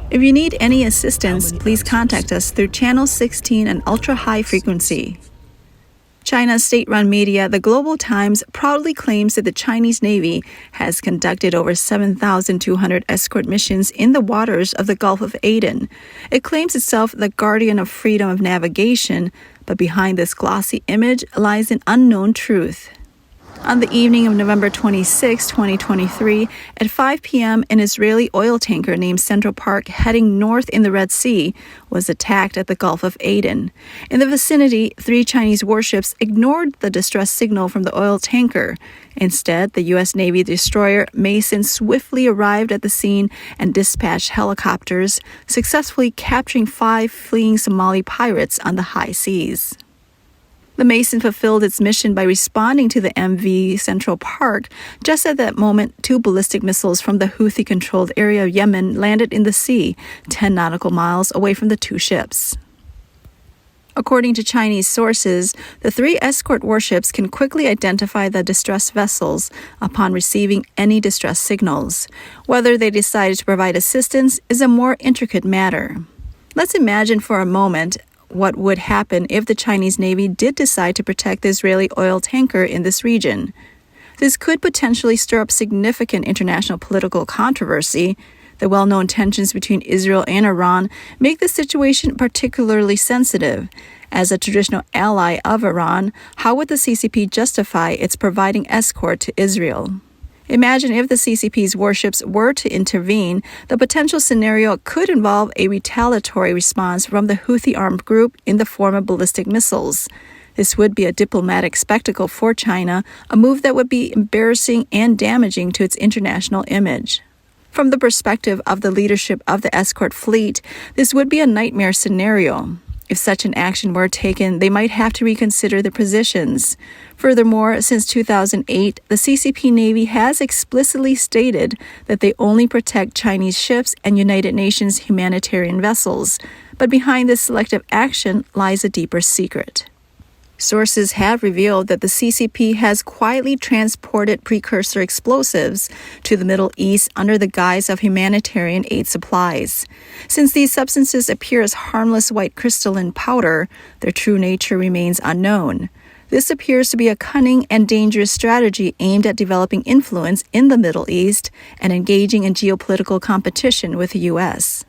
If you need any assistance, please contact us through channel 16 and ultra-high frequency. China's state-run media, the Global Times, proudly claims that the Chinese Navy has conducted over 7,200 escort missions in the waters of the Gulf of Aden. It claims itself the guardian of freedom of navigation, but behind this glossy image lies an unknown truth. On the evening of November 26, 2023, at 5 p.m., an Israeli oil tanker named Central Park heading north in the Red Sea was attacked at the Gulf of Aden. In the vicinity, 3 Chinese warships ignored the distress signal from the oil tanker. Instead, the U.S. Navy destroyer Mason swiftly arrived at the scene and dispatched helicopters, successfully capturing 5 fleeing Somali pirates on the high seas. The Mason fulfilled its mission by responding to the MV Central Park. Just at that moment, 2 ballistic missiles from the Houthi-controlled area of Yemen landed in the sea, 10 nautical miles away from the 2 ships. According to Chinese sources, the 3 escort warships can quickly identify the distressed vessels upon receiving any distress signals. Whether they decided to provide assistance is a more intricate matter. Let's imagine for a moment what would happen if the Chinese Navy did decide to protect the Israeli oil tanker in this region. This could potentially stir up significant international political controversy. The well-known tensions between Israel and Iran make the situation particularly sensitive. As a traditional ally of Iran, how would the CCP justify its providing escort to Israel? Imagine if the CCP's warships were to intervene, the potential scenario could involve a retaliatory response from the Houthi armed group in the form of ballistic missiles. This would be a diplomatic spectacle for China, a move that would be embarrassing and damaging to its international image. From the perspective of the leadership of the escort fleet, this would be a nightmare scenario. If such an action were taken, they might have to reconsider their positions. Furthermore, since 2008, the CCP Navy has explicitly stated that they only protect Chinese ships and United Nations humanitarian vessels. But behind this selective action lies a deeper secret. Sources have revealed that the CCP has quietly transported precursor explosives to the Middle East under the guise of humanitarian aid supplies. Since these substances appear as harmless white crystalline powder, their true nature remains unknown. This appears to be a cunning and dangerous strategy aimed at developing influence in the Middle East and engaging in geopolitical competition with the U.S.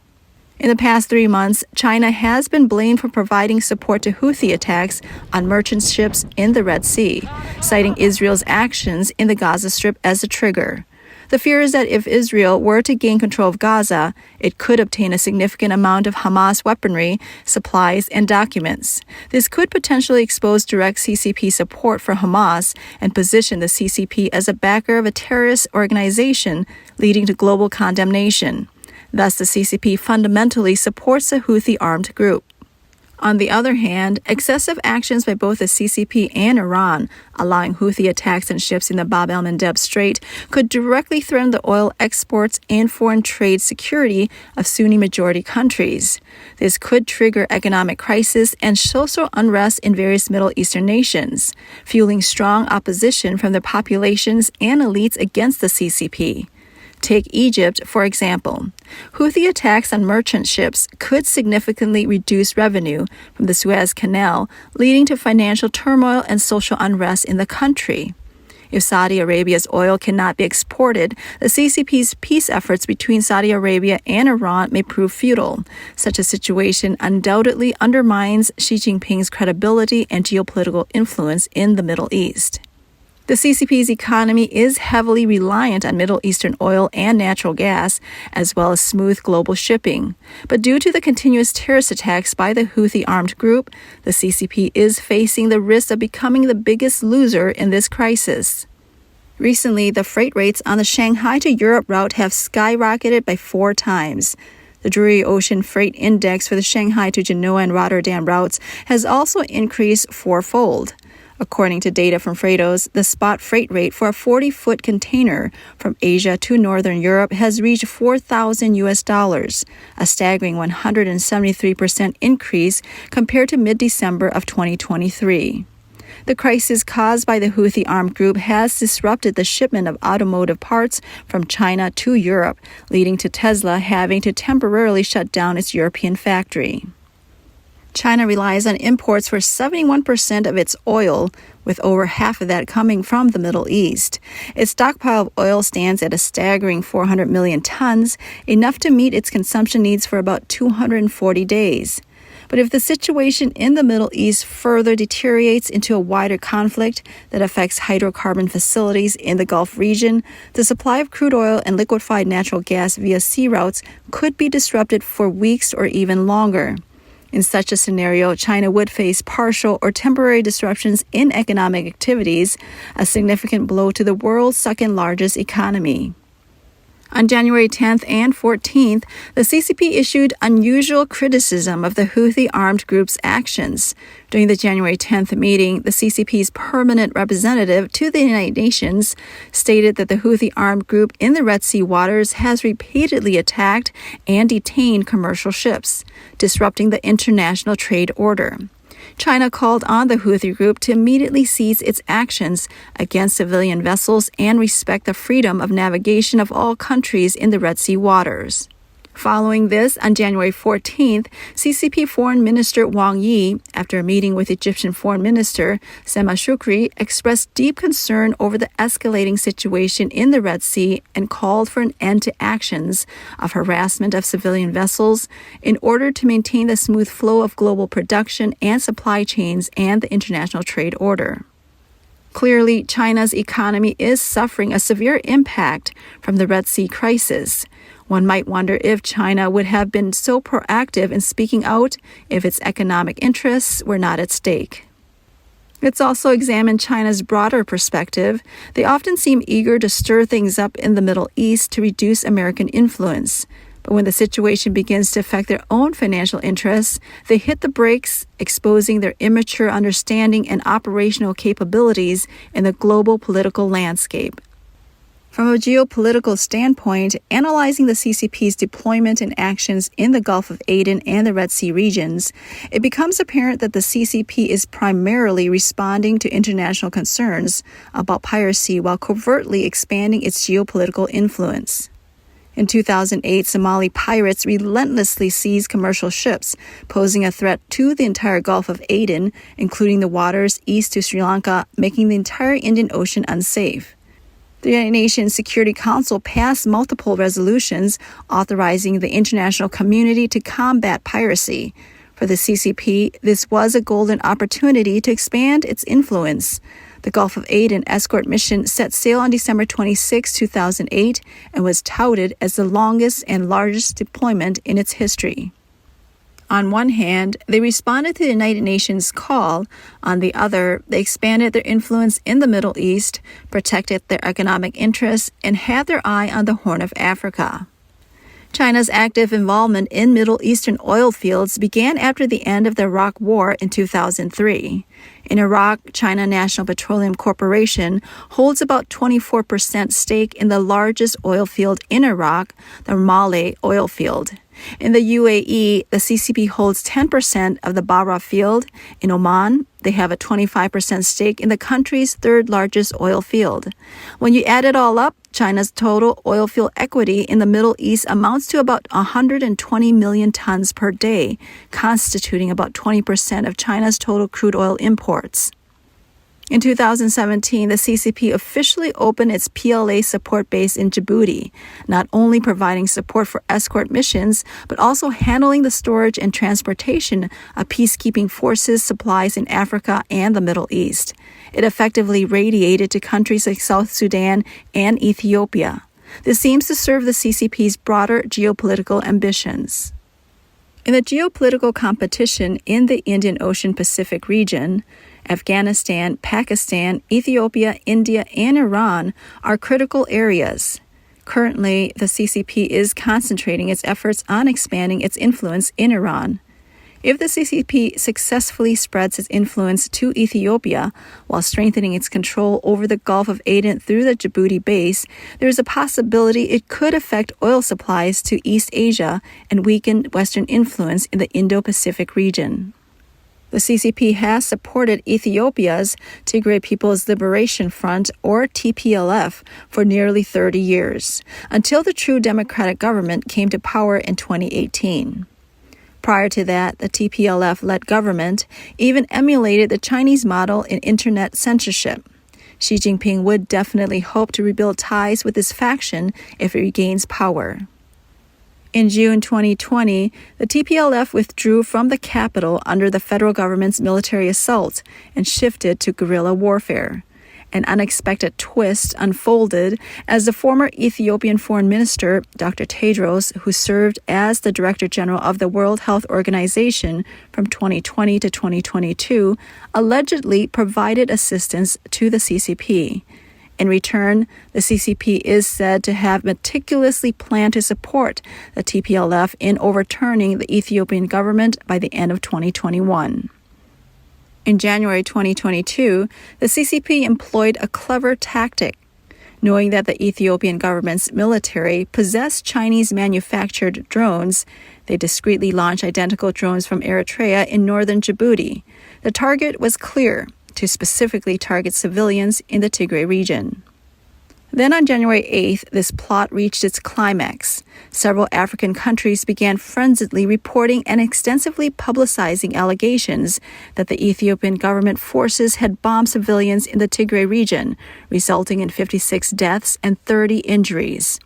In the past 3 months, China has been blamed for providing support to Houthi attacks on merchant ships in the Red Sea, citing Israel's actions in the Gaza Strip as a trigger. The fear is that if Israel were to gain control of Gaza, it could obtain a significant amount of Hamas weaponry, supplies, and documents. This could potentially expose direct CCP support for Hamas and position the CCP as a backer of a terrorist organization, leading to global condemnation. Thus, the CCP fundamentally supports the Houthi armed group. On the other hand, excessive actions by both the CCP and Iran, allowing Houthi attacks on ships in the Bab el-Mandeb Strait, could directly threaten the oil exports and foreign trade security of Sunni-majority countries. This could trigger economic crisis and social unrest in various Middle Eastern nations, fueling strong opposition from the populations and elites against the CCP. Take Egypt, for example. Houthi attacks on merchant ships could significantly reduce revenue from the Suez Canal, leading to financial turmoil and social unrest in the country. If Saudi Arabia's oil cannot be exported, the CCP's peace efforts between Saudi Arabia and Iran may prove futile. Such a situation undoubtedly undermines Xi Jinping's credibility and geopolitical influence in the Middle East. The CCP's economy is heavily reliant on Middle Eastern oil and natural gas, as well as smooth global shipping. But due to the continuous terrorist attacks by the Houthi armed group, the CCP is facing the risk of becoming the biggest loser in this crisis. Recently, the freight rates on the Shanghai to Europe route have skyrocketed by 4 times. The Drewry Ocean Freight Index for the Shanghai to Genoa and Rotterdam routes has also increased 4-fold. According to data from Freightos, the spot freight rate for a 40-foot container from Asia to Northern Europe has reached $4,000, a staggering 173% increase compared to mid-December of 2023. The crisis caused by the Houthi armed group has disrupted the shipment of automotive parts from China to Europe, leading to Tesla having to temporarily shut down its European factory. China relies on imports for 71% of its oil, with over half of that coming from the Middle East. Its stockpile of oil stands at a staggering 400 million tons, enough to meet its consumption needs for about 240 days. But if the situation in the Middle East further deteriorates into a wider conflict that affects hydrocarbon facilities in the Gulf region, the supply of crude oil and liquefied natural gas via sea routes could be disrupted for weeks or even longer. In such a scenario, China would face partial or temporary disruptions in economic activities, a significant blow to the world's second-largest economy. On January 10th and 14th, the CCP issued unusual criticism of the Houthi armed group's actions. During the January 10th meeting, the CCP's permanent representative to the United Nations stated that the Houthi armed group in the Red Sea waters has repeatedly attacked and detained commercial ships, disrupting the international trade order. China called on the Houthi group to immediately cease its actions against civilian vessels and respect the freedom of navigation of all countries in the Red Sea waters. Following this, on January 14th, CCP Foreign Minister Wang Yi, after a meeting with Egyptian Foreign Minister Sema Shukri, expressed deep concern over the escalating situation in the Red Sea and called for an end to actions of harassment of civilian vessels in order to maintain the smooth flow of global production and supply chains and the international trade order. Clearly, China's economy is suffering a severe impact from the Red Sea crisis. One might wonder if China would have been so proactive in speaking out if its economic interests were not at stake. Let's also examine China's broader perspective. They often seem eager to stir things up in the Middle East to reduce American influence. But when the situation begins to affect their own financial interests, they hit the brakes, exposing their immature understanding and operational capabilities in the global political landscape. From a geopolitical standpoint, analyzing the CCP's deployment and actions in the Gulf of Aden and the Red Sea regions, it becomes apparent that the CCP is primarily responding to international concerns about piracy while covertly expanding its geopolitical influence. In 2008, Somali pirates relentlessly seized commercial ships, posing a threat to the entire Gulf of Aden, including the waters east to Sri Lanka, making the entire Indian Ocean unsafe. The United Nations Security Council passed multiple resolutions authorizing the international community to combat piracy. For the CCP, this was a golden opportunity to expand its influence. The Gulf of Aden escort mission set sail on December 26, 2008, and was touted as the longest and largest deployment in its history. On one hand, they responded to the United Nations call. On the other, they expanded their influence in the Middle East, protected their economic interests, and had their eye on the Horn of Africa. China's active involvement in Middle Eastern oil fields began after the end of the Iraq War in 2003. In Iraq, China National Petroleum Corporation holds about 24% stake in the largest oil field in Iraq, the Rumaila oil field. In the UAE, the CCP holds 10% of the Bara field. In Oman, they have a 25% stake in the country's third largest oil field. When you add it all up, China's total oil field equity in the Middle East amounts to about 120 million tons per day, constituting about 20% of China's total crude oil imports. In 2017, the CCP officially opened its PLA support base in Djibouti, not only providing support for escort missions, but also handling the storage and transportation of peacekeeping forces supplies in Africa and the Middle East. It effectively radiated to countries like South Sudan and Ethiopia. This seems to serve the CCP's broader geopolitical ambitions. In the geopolitical competition in the Indian Ocean Pacific region, Afghanistan, Pakistan, Ethiopia, India, and Iran are critical areas. Currently, the CCP is concentrating its efforts on expanding its influence in Iran. If the CCP successfully spreads its influence to Ethiopia while strengthening its control over the Gulf of Aden through the Djibouti base, there is a possibility it could affect oil supplies to East Asia and weaken Western influence in the Indo-Pacific region. The CCP has supported Ethiopia's Tigray People's Liberation Front, or TPLF, for nearly 30 years, until the true democratic government came to power in 2018. Prior to that, the TPLF-led government even emulated the Chinese model in internet censorship. Xi Jinping would definitely hope to rebuild ties with this faction if it regains power. In June 2020, the TPLF withdrew from the capital under the federal government's military assault and shifted to guerrilla warfare. An unexpected twist unfolded as the former Ethiopian foreign minister, Dr. Tedros, who served as the Director General of the World Health Organization from 2020 to 2022, allegedly provided assistance to the CCP. In return, the CCP is said to have meticulously planned to support the TPLF in overturning the Ethiopian government by the end of 2021. In January 2022, the CCP employed a clever tactic. Knowing that the Ethiopian government's military possessed Chinese-manufactured drones, they discreetly launched identical drones from Eritrea in northern Djibouti. The target was clear: to specifically target civilians in the Tigray region. Then on January 8th, this plot reached its climax. Several African countries began frenziedly reporting and extensively publicizing allegations that the Ethiopian government forces had bombed civilians in the Tigray region, resulting in 56 deaths and 30 injuries.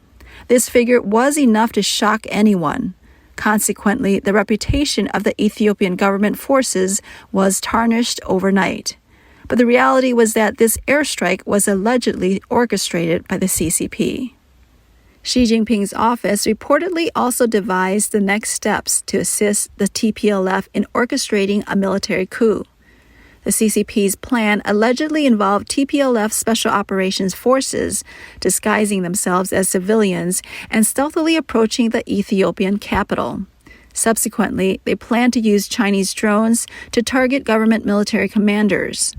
This figure was enough to shock anyone. Consequently, the reputation of the Ethiopian government forces was tarnished overnight. But the reality was that this airstrike was allegedly orchestrated by the CCP. Xi Jinping's office reportedly also devised the next steps to assist the TPLF in orchestrating a military coup. The CCP's plan allegedly involved TPLF Special Operations Forces disguising themselves as civilians and stealthily approaching the Ethiopian capital. Subsequently, they planned to use Chinese drones to target government military commanders.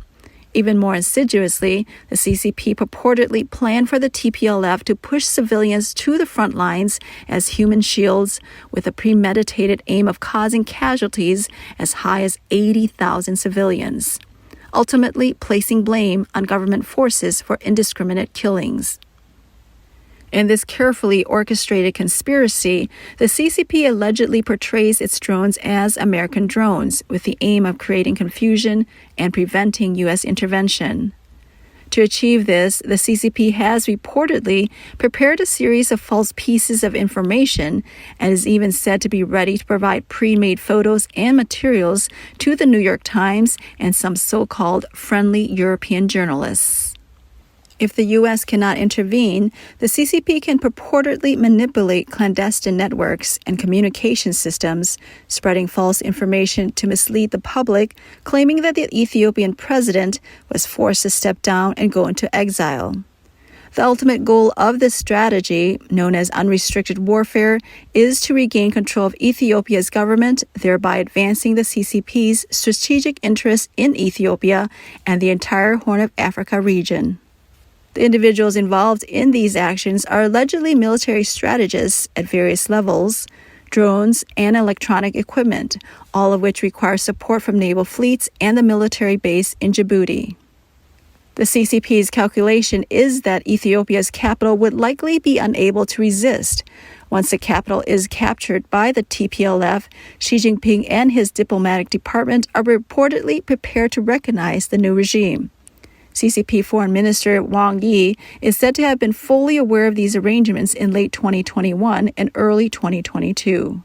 Even more insidiously, the CCP purportedly planned for the TPLF to push civilians to the front lines as human shields, with a premeditated aim of causing casualties as high as 80,000 civilians, ultimately placing blame on government forces for indiscriminate killings. In this carefully orchestrated conspiracy, the CCP allegedly portrays its drones as American drones, with the aim of creating confusion and preventing U.S. intervention. To achieve this, the CCP has reportedly prepared a series of false pieces of information and is even said to be ready to provide pre-made photos and materials to the New York Times and some so-called friendly European journalists. If the U.S. cannot intervene, the CCP can purportedly manipulate clandestine networks and communication systems, spreading false information to mislead the public, claiming that the Ethiopian president was forced to step down and go into exile. The ultimate goal of this strategy, known as unrestricted warfare, is to regain control of Ethiopia's government, thereby advancing the CCP's strategic interests in Ethiopia and the entire Horn of Africa region. The individuals involved in these actions are allegedly military strategists at various levels, drones, and electronic equipment, all of which require support from naval fleets and the military base in Djibouti. The CCP's calculation is that Ethiopia's capital would likely be unable to resist. Once the capital is captured by the TPLF, Xi Jinping and his diplomatic department are reportedly prepared to recognize the new regime. CCP Foreign Minister Wang Yi is said to have been fully aware of these arrangements in late 2021 and early 2022.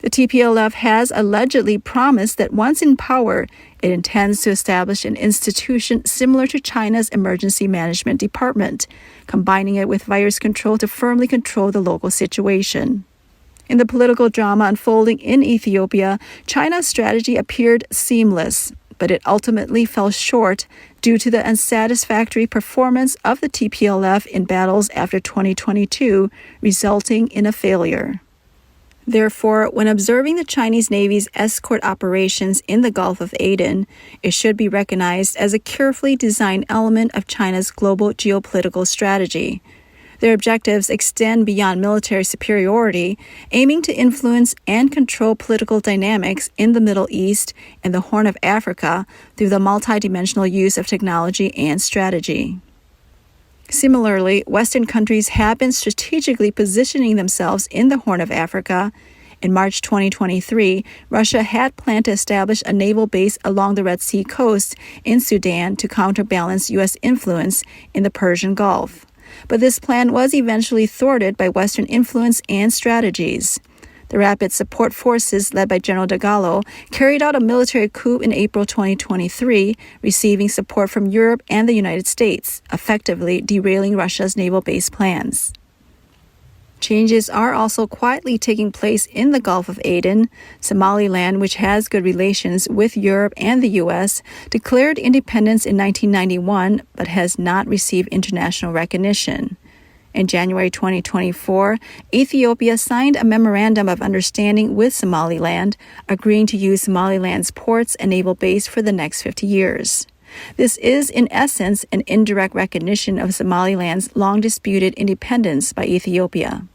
The TPLF has allegedly promised that once in power, it intends to establish an institution similar to China's Emergency Management Department, combining it with virus control to firmly control the local situation. In the political drama unfolding in Ethiopia, China's strategy appeared seamless, but it ultimately fell short due to the unsatisfactory performance of the TPLF in battles after 2022, resulting in a failure. Therefore, when observing the Chinese Navy's escort operations in the Gulf of Aden, it should be recognized as a carefully designed element of China's global geopolitical strategy. Their objectives extend beyond military superiority, aiming to influence and control political dynamics in the Middle East and the Horn of Africa through the multidimensional use of technology and strategy. Similarly, Western countries have been strategically positioning themselves in the Horn of Africa. In March 2023, Russia had planned to establish a naval base along the Red Sea coast in Sudan to counterbalance U.S. influence in the Persian Gulf. But this plan was eventually thwarted by Western influence and strategies. The Rapid Support Forces, led by General Dagalo, carried out a military coup in April 2023, receiving support from Europe and the United States, effectively derailing Russia's naval base plans. Changes are also quietly taking place in the Gulf of Aden. Somaliland, which has good relations with Europe and the U.S., declared independence in 1991 but has not received international recognition. In January 2024, Ethiopia signed a memorandum of understanding with Somaliland, agreeing to use Somaliland's ports and naval base for the next 50 years. This is, in essence, an indirect recognition of Somaliland's long-disputed independence by Ethiopia.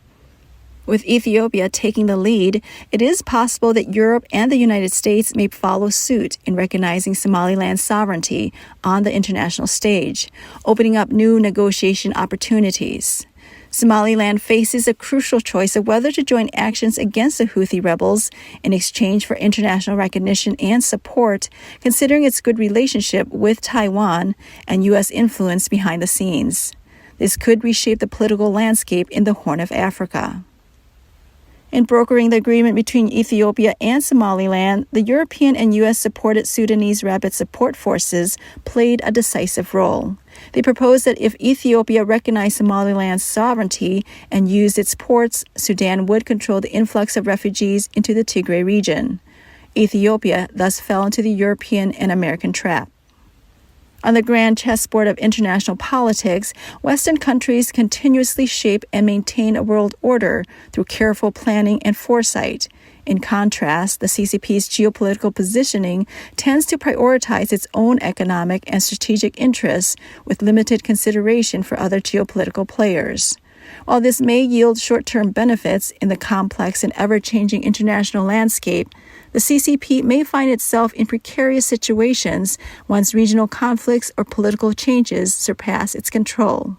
With Ethiopia taking the lead, it is possible that Europe and the United States may follow suit in recognizing Somaliland's sovereignty on the international stage, opening up new negotiation opportunities. Somaliland faces a crucial choice of whether to join actions against the Houthi rebels in exchange for international recognition and support, considering its good relationship with Taiwan and U.S. influence behind the scenes. This could reshape the political landscape in the Horn of Africa. In brokering the agreement between Ethiopia and Somaliland, the European and U.S.-supported Sudanese Rapid Support Forces played a decisive role. They proposed that if Ethiopia recognized Somaliland's sovereignty and used its ports, Sudan would control the influx of refugees into the Tigray region. Ethiopia thus fell into the European and American trap. On the grand chessboard of international politics, Western countries continuously shape and maintain a world order through careful planning and foresight. In contrast, the CCP's geopolitical positioning tends to prioritize its own economic and strategic interests with limited consideration for other geopolitical players. While this may yield short-term benefits in the complex and ever-changing international landscape, the CCP may find itself in precarious situations once regional conflicts or political changes surpass its control.